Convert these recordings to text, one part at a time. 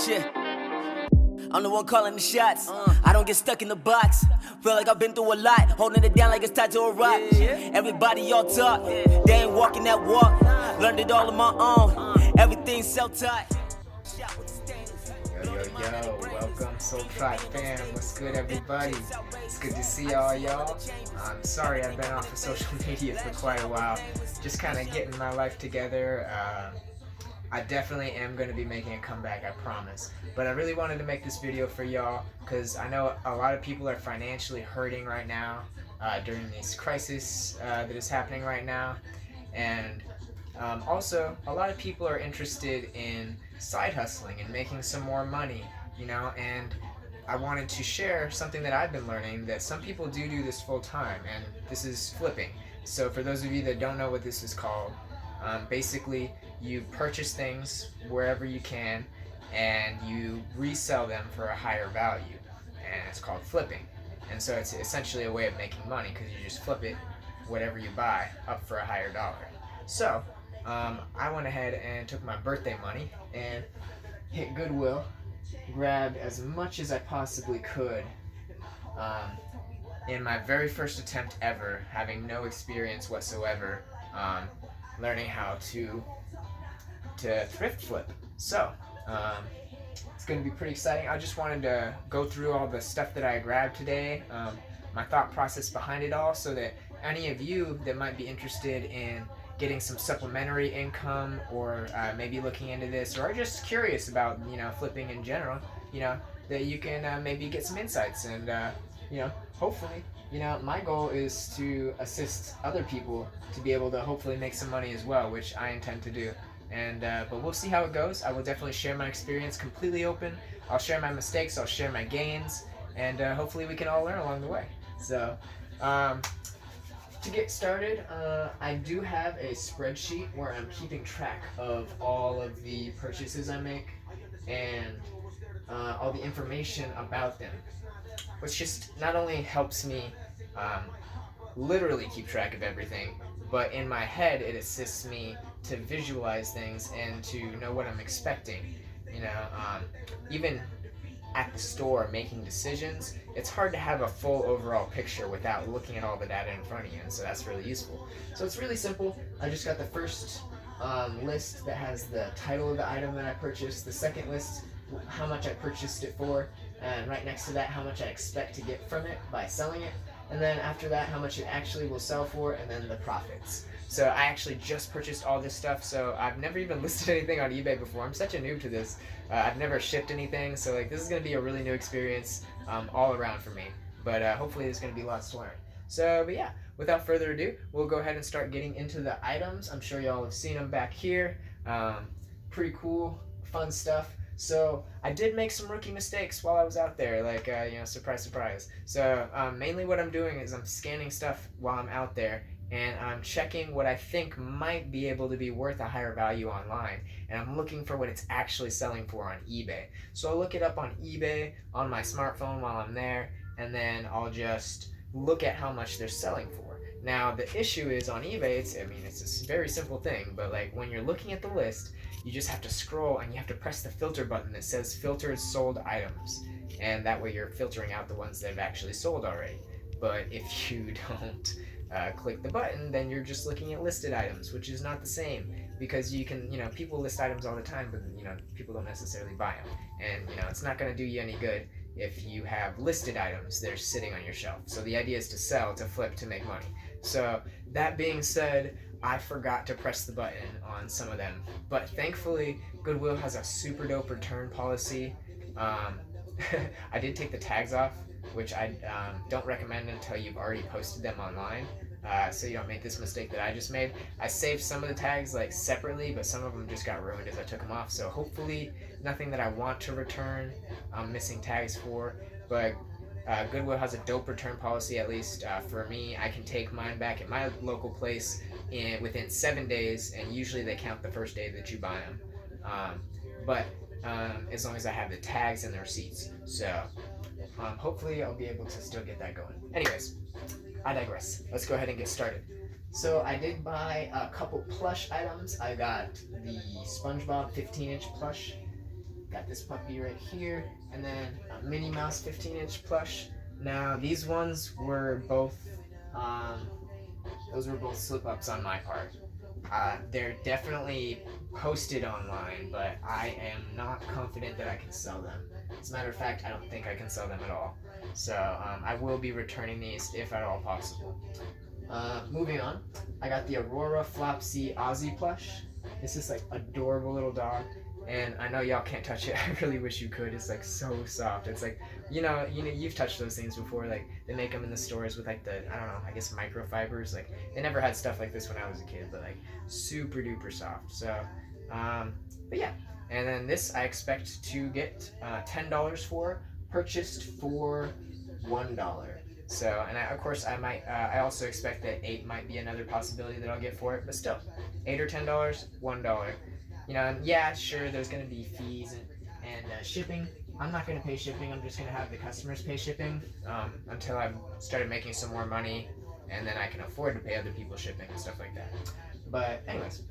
Shit. I'm the one calling the shots. I don't get stuck in the box. Feel like I've been through a lot, holding it down like it's tied to a rock. Everybody all talk, they ain't walking that walk. Learned it all on my own. Everything's self-taught. Yo, welcome Soul Tribe fam. What's good, everybody? It's good to see y'all. I'm sorry I've been off of social media for quite a while. Just kind of getting my life together. I definitely am going to be making a comeback, I promise. But I really wanted to make this video for y'all because I know a lot of people are financially hurting right now during this crisis that is happening right now. And also, a lot of people are interested in side hustling and making some more money, and I wanted to share something that I've been learning, that some people do this full time, and this is flipping. So for those of you that don't know what this is called, basically you purchase things wherever you can and you resell them for a higher value, and it's called flipping. And so it's essentially a way of making money because you just flip it, whatever you buy, up for a higher dollar. So I went ahead and took my birthday money and hit Goodwill, grabbed as much as I possibly could in my very first attempt ever, having no experience whatsoever, learning how to thrift flip. So it's going to be pretty exciting. I just wanted to go through all the stuff that I grabbed today, my thought process behind it all, so that any of you that might be interested in getting some supplementary income, or maybe looking into this, or just curious about flipping in general, that you can maybe get some insights, and hopefully, my goal is to assist other people to be able to hopefully make some money as well, which I intend to do. And but we'll see how it goes. I will definitely share my experience completely open. I'll share my mistakes, I'll share my gains, and hopefully we can all learn along the way. So to get started, I do have a spreadsheet where I'm keeping track of all of the purchases I make and all the information about them, which just not only helps me literally keep track of everything, but in my head it assists me to visualize things and to know what I'm expecting. Even at the store making decisions, it's hard to have a full overall picture without looking at all the data in front of you, and so that's really useful. So it's really simple. I just got the first list that has the title of the item that I purchased, the second list how much I purchased it for, and right next to that how much I expect to get from it by selling it, and then after that how much it actually will sell for, and then the profits. So I actually just purchased all this stuff, so I've never even listed anything on eBay before. I'm such a noob to this. I've never shipped anything, so this is going to be a really new experience all around for me. But hopefully there's going to be lots to learn. So, but yeah, without further ado, we'll go ahead and start getting into the items. I'm sure y'all have seen them back here. Pretty cool, fun stuff. So I did make some rookie mistakes while I was out there, surprise, surprise. So mainly what I'm doing is I'm scanning stuff while I'm out there, and I'm checking what I think might be able to be worth a higher value online, and I'm looking for what it's actually selling for on eBay. So I'll look it up on eBay on my smartphone while I'm there, and then I'll just look at how much they're selling for. Now the issue is on eBay, it's a very simple thing, but when you're looking at the list, you just have to scroll and you have to press the filter button that says filtered sold items, and that way you're filtering out the ones that have actually sold already. But if you don't click the button, then you're just looking at listed items, which is not the same, because you can, people list items all the time, but people don't necessarily buy them, and it's not going to do you any good if you have listed items that are sitting on your shelf. So the idea is to sell, to flip, to make money. So that being said, I forgot to press the button on some of them, but thankfully Goodwill has a super dope return policy. I did take the tags off, which I don't recommend until you've already posted them online, so you don't make this mistake that I just made. I saved some of the tags separately, but some of them just got ruined as I took them off, so hopefully nothing that I want to return I'm missing tags for. But Goodwill has a dope return policy, at least for me. I can take mine back at my local place within 7 days, and usually they count the first day that you buy them. But as long as I have the tags and the receipts. So hopefully I'll be able to still get that going. Anyways, I digress. Let's go ahead and get started. So I did buy a couple plush items. I got the SpongeBob 15-inch plush, got this puppy right here, and then a Minnie Mouse 15-inch plush. Now these ones were both, those were both slip-ups on my part. They're definitely posted online, but I am not confident that I can sell them. As a matter of fact, I don't think I can sell them at all. So I will be returning these if at all possible. Moving on, I got the Aurora Flopsy Aussie plush. This is like adorable little dog, and I know y'all can't touch it. I really wish you could. It's like so soft. It's like, you've touched those things before. Like they make them in the stores with like the, I don't know, I guess microfibers. Like they never had stuff like this when I was a kid, but like super duper soft. So, but yeah. And then this I expect to get $10 for, purchased for $1. So, and of course I also expect that 8 might be another possibility that I'll get for it, but still, 8 or $10, $1. And yeah, sure, there's going to be fees and shipping. I'm not going to pay shipping. I'm just going to have the customers pay shipping until I've started making some more money, and then I can afford to pay other people shipping and stuff like that. But anyways,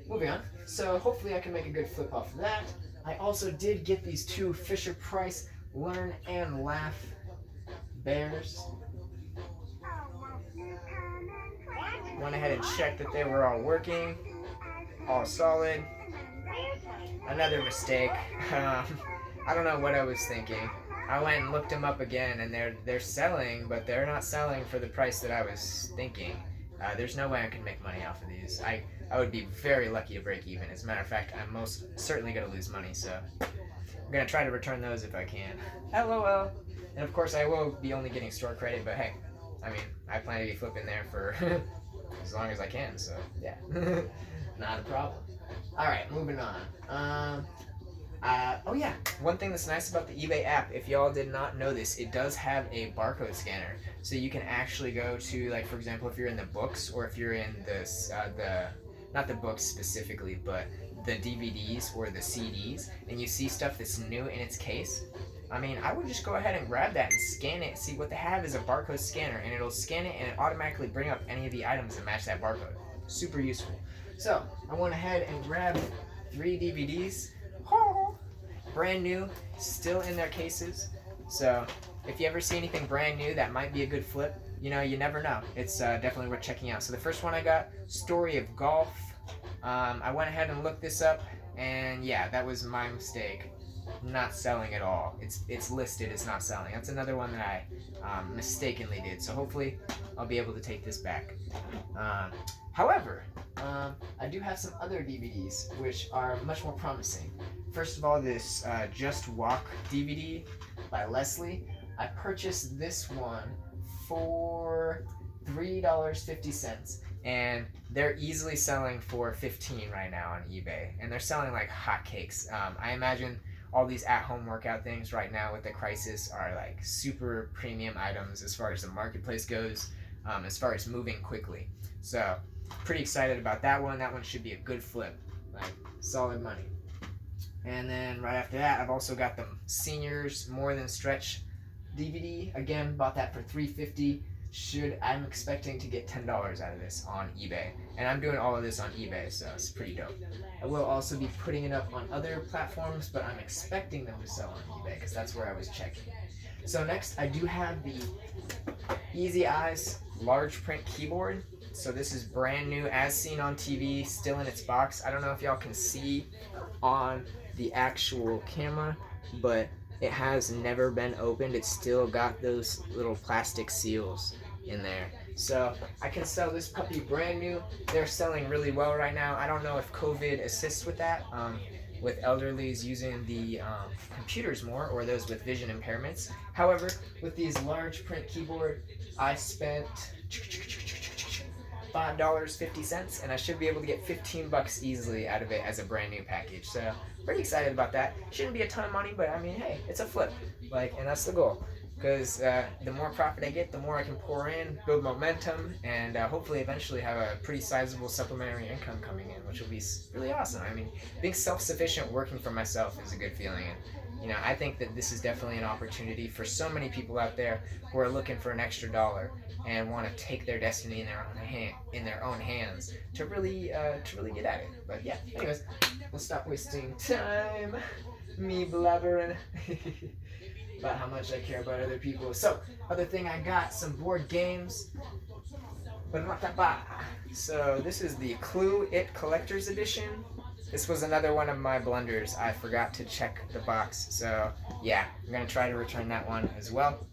moving on. So hopefully I can make a good flip off of that. I also did get these 2 Fisher-Price Learn and Laugh bears. Went ahead and checked that they were all working, all solid. Another mistake. I don't know what I was thinking. I went and looked them up again, and they're selling, but they're not selling for the price that I was thinking. There's no way I can make money off of these. I would be very lucky to break even. As a matter of fact, I'm most certainly going to lose money, so I'm going to try to return those if I can. LOL. And of course, I will be only getting store credit, but hey, I mean, I plan to be flipping there for as long as I can, so yeah, not a problem. Alright, moving on. Oh yeah, one thing that's nice about the eBay app, if y'all did not know this, it does have a barcode scanner. So you can actually go to, like, for example, if you're in the books, or if you're in not the books specifically, but the DVDs or the CDs, and you see stuff that's new in its case, I mean, I would just go ahead and grab that and scan it. See, what they have is a barcode scanner, and it'll scan it and it automatically bring up any of the items that match that barcode. Super useful. So, I went ahead and grabbed 3 DVDs. Brand new, still in their cases. So, if you ever see anything brand new that might be a good flip, you never know. It's definitely worth checking out. So the first one I got, Story of Golf. I went ahead and looked this up, and yeah, that was my mistake. Not selling at all. It's listed as not selling. That's another one that I mistakenly did. So hopefully I'll be able to take this back. However, I do have some other DVDs which are much more promising. First of all, this Just Walk DVD by Leslie. I purchased this one for $3.50, and they're easily selling for $15 right now on eBay, and they're selling like hotcakes. I imagine all these at-home workout things right now with the crisis are like super premium items as far as the marketplace goes, as far as moving quickly. So pretty excited about that one. That one should be a good flip, like solid money. And then right after that, I've also got the Seniors More Than Stretch DVD. Again, bought that for $3.50. I'm expecting to get $10 out of this on eBay, and I'm doing all of this on eBay, so it's pretty dope. I will also be putting it up on other platforms, but I'm expecting them to sell on eBay because that's where I was checking. So next, I do have the Easy Eyes large print keyboard. So this is brand new, as seen on TV, still in its box. I don't know if y'all can see on the actual camera, but it has never been opened. It's still got those little plastic seals in there. So I can sell this puppy brand new. They're selling really well right now. I don't know if COVID assists with that, with elderlies using the computers more, or those with vision impairments. However, with these large print keyboard, I spent $5.50, and I should be able to get $15 easily out of it as a brand new package. So pretty excited about that. Shouldn't be a ton of money, but I mean, hey, it's a flip, and that's the goal. Because the more profit I get, the more I can pour in, build momentum, and hopefully eventually have a pretty sizable supplementary income coming in, which will be really awesome. I mean, being self-sufficient, working for myself is a good feeling. And I think that this is definitely an opportunity for so many people out there who are looking for an extra dollar and want to take their destiny in their own hands to really get at it. But yeah, anyways, we'll stop wasting time. Me blabbering about how much I care about other people. So, other thing I got, some board games. So this is the Clue It Collector's Edition. This was another one of my blunders. I forgot to check the box. So yeah, I'm going to try to return that one as well.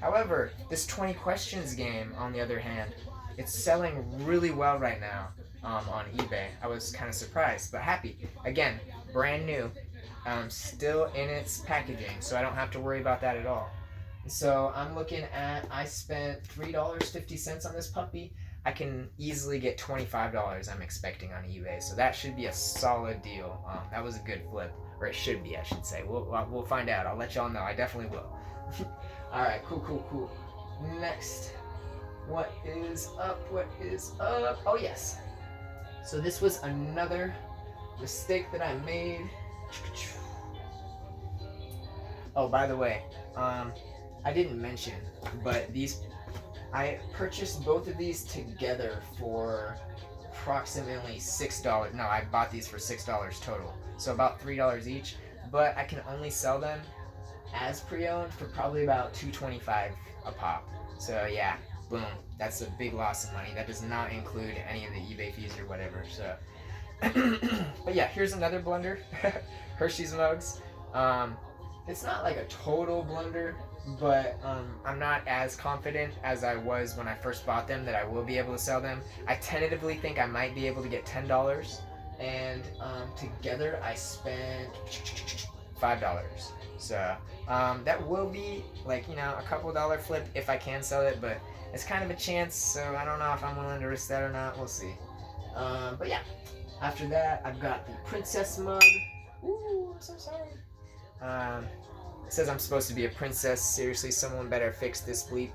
However, this 20 questions game, on the other hand, it's selling really well right now on eBay. I was kind of surprised, but happy. Again, brand new. Still in its packaging, so I don't have to worry about that at all. So I'm looking at, I spent $3.50 on this puppy. I can easily get $25 I'm expecting on eBay, so that should be a solid deal. That was a good flip, or it should be, I should say. We'll find out. I'll let y'all know. I definitely will. Alright, cool. Next, what is up? Oh yes. So this was another mistake that I made. Oh, by the way, I didn't mention, but I purchased both of these together for approximately $6. No, I bought these for $6 total, so about $3 each. But I can only sell them as pre-owned for probably about $2.25 a pop. So yeah, boom, that's a big loss of money. That does not include any of the eBay fees or whatever. So, but yeah, here's another blunder. Hershey's mugs. It's not like a total blunder, but I'm not as confident as I was when I first bought them that I will be able to sell them. I tentatively think I might be able to get $10, and together I spent $5. So that will be like, a couple dollar flip if I can sell it, but it's kind of a chance, so I don't know if I'm willing to risk that or not. We'll see. But yeah, after that I've got the princess mug. Ooh, I'm so sorry. It says I'm supposed to be a princess. Seriously, someone better fix this bleep.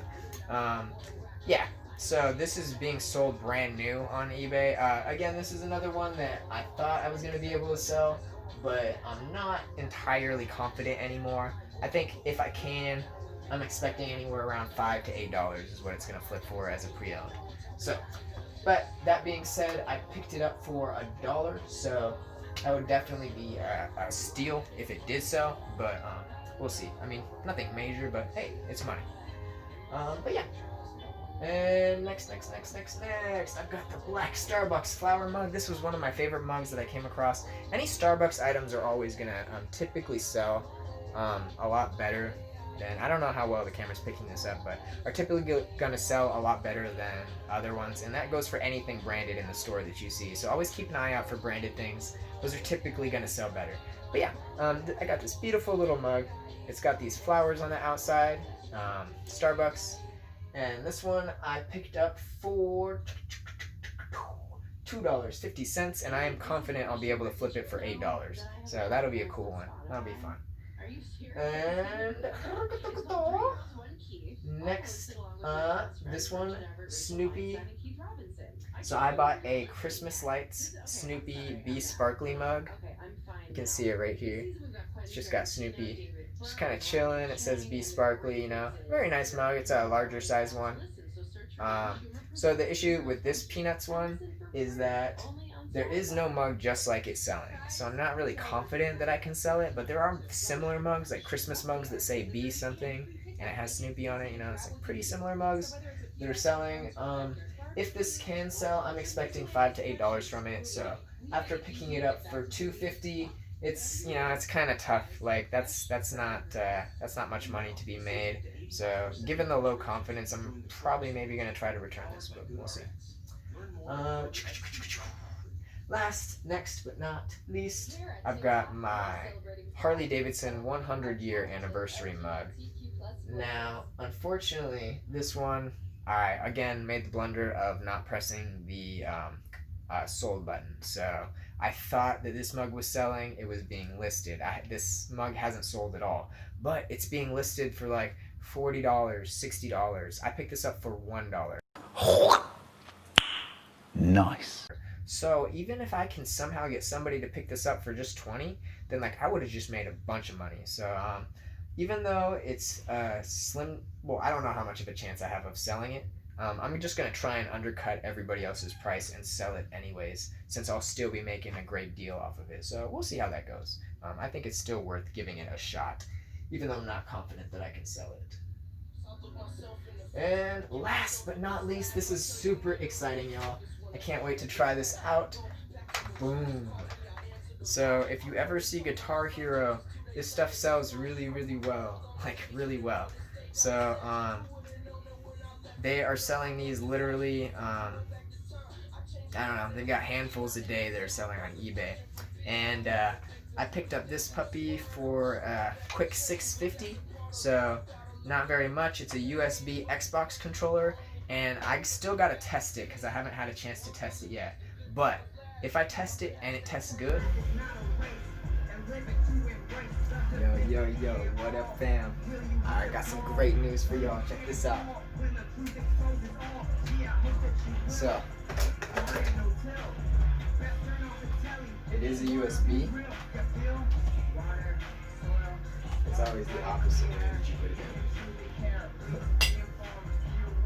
Yeah, so this is being sold brand new on eBay. Again, this is another one that I thought I was going to be able to sell, but I'm not entirely confident anymore. I think if I can, I'm expecting anywhere around $5 to $8 is what it's going to flip for as a pre-owned. So, but that being said, I picked it up for $1, so that would definitely be a steal if it did sell, but we'll see. I mean, nothing major, but hey, it's money. But yeah. And next, I've got the black Starbucks flower mug. This was one of my favorite mugs that I came across. Any Starbucks items are always gonna typically sell a lot better than, I don't know how well the camera's picking this up, but are typically gonna sell a lot better than other ones, and that goes for anything branded in the store that you see. So always keep an eye out for branded things. Those are typically gonna sell better. But yeah, I got this beautiful little mug. It's got these flowers on the outside, Starbucks. And this one I picked up for $2.50, and I am confident I'll be able to flip it for $8. So that'll be a cool one. That'll be fun. And next, this one, Snoopy. So I bought a Christmas Lights Snoopy Be Sparkly mug. You can see it right here. It's just got Snoopy just kind of chilling. It says Be Sparkly, Very nice mug. It's a larger size one. So the issue with this Peanuts one is that there is no mug just like it's selling. So I'm not really confident that I can sell it, but there are similar mugs, like Christmas mugs that say Be something, and it has Snoopy on it. It's like pretty similar mugs that are selling. If this can sell, I'm expecting $5 to $8 from it. So after picking it up for $2.50, it's it's kind of tough. Like that's not much money to be made. So given the low confidence, I'm probably maybe gonna try to return this, but we'll see. Next but not least, I've got my Harley Davidson 100-year anniversary mug. Now, unfortunately, this one I again made the blunder of not pressing the sold button. So I thought that this mug was selling. It was being listed. This mug hasn't sold at all, but it's being listed for like $40, $60. I picked this up for $1. Nice. So even if I can somehow get somebody to pick this up for just $20, then I would have just made a bunch of money. So even though it's slim, well, I don't know how much of a chance I have of selling it. I'm just going to try and undercut everybody else's price and sell it anyways, since I'll still be making a great deal off of it. So we'll see how that goes. I think it's still worth giving it a shot, even though I'm not confident that I can sell it. And last but not least, this is super exciting, y'all. I can't wait to try this out. Boom. So if you ever see Guitar Hero, this stuff sells really, really well. Like, really well. So, they are selling these literally, I don't know, they've got handfuls a day they're selling on eBay. And I picked up this puppy for a quick $6.50, so not very much. It's a USB Xbox controller, and I still gotta test it because I haven't had a chance to test it yet. But if I test it and it tests good, yo, what up, fam? I got some great news for y'all. Check this out. So, it is a USB. It's always the opposite way that you put it in.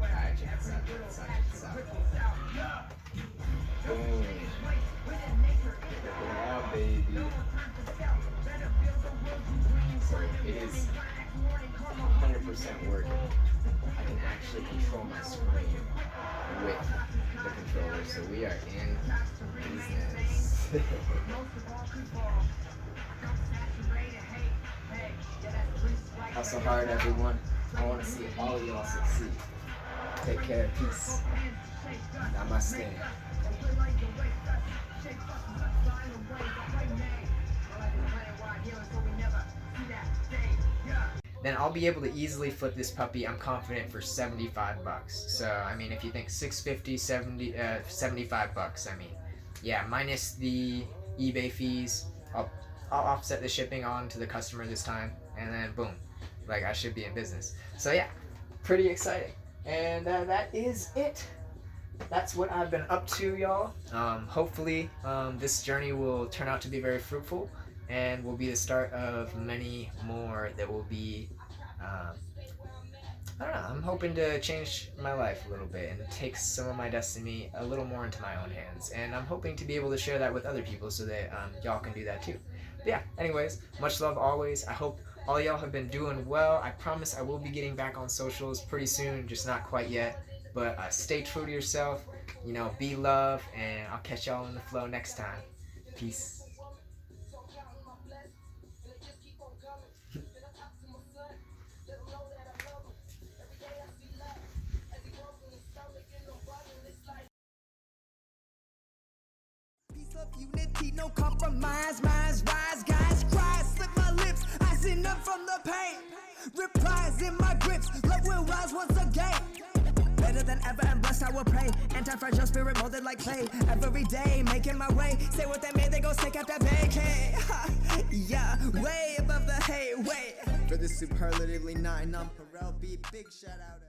Alright, check this out. Boom. Yeah, baby. So it is 100% working. I can actually control my screen with the controller, so we are in business. Hustle hard, everyone. I want to see all of y'all succeed. Take care. Peace. Namaste. Then I'll be able to easily flip this puppy, I'm confident, for $75. So, I mean, if you think $6.50, $75, I mean, yeah, minus the eBay fees, I'll offset the shipping on to the customer this time, and then boom, like, I should be in business. So yeah, pretty exciting. And that is it. That's what I've been up to, y'all. Hopefully, this journey will turn out to be very fruitful, and will be the start of many more that will be, I don't know, I'm hoping to change my life a little bit and take some of my destiny a little more into my own hands. And I'm hoping to be able to share that with other people so that y'all can do that too. But yeah, anyways, much love always. I hope all y'all have been doing well. I promise I will be getting back on socials pretty soon, just not quite yet. But stay true to yourself, you know, be love, and I'll catch y'all in the flow next time. Peace. Unity, no compromise, minds rise, guys cry, slip my lips, I send up from the pain, replies in my grips, love will rise once again, better than ever and blessed I will pray, anti-fragile spirit molded like clay, every day making my way, say what they made, they go stick out that vacay, yeah, way above the hay, way, for this superlatively 9 on Pharrell beat, big shout out.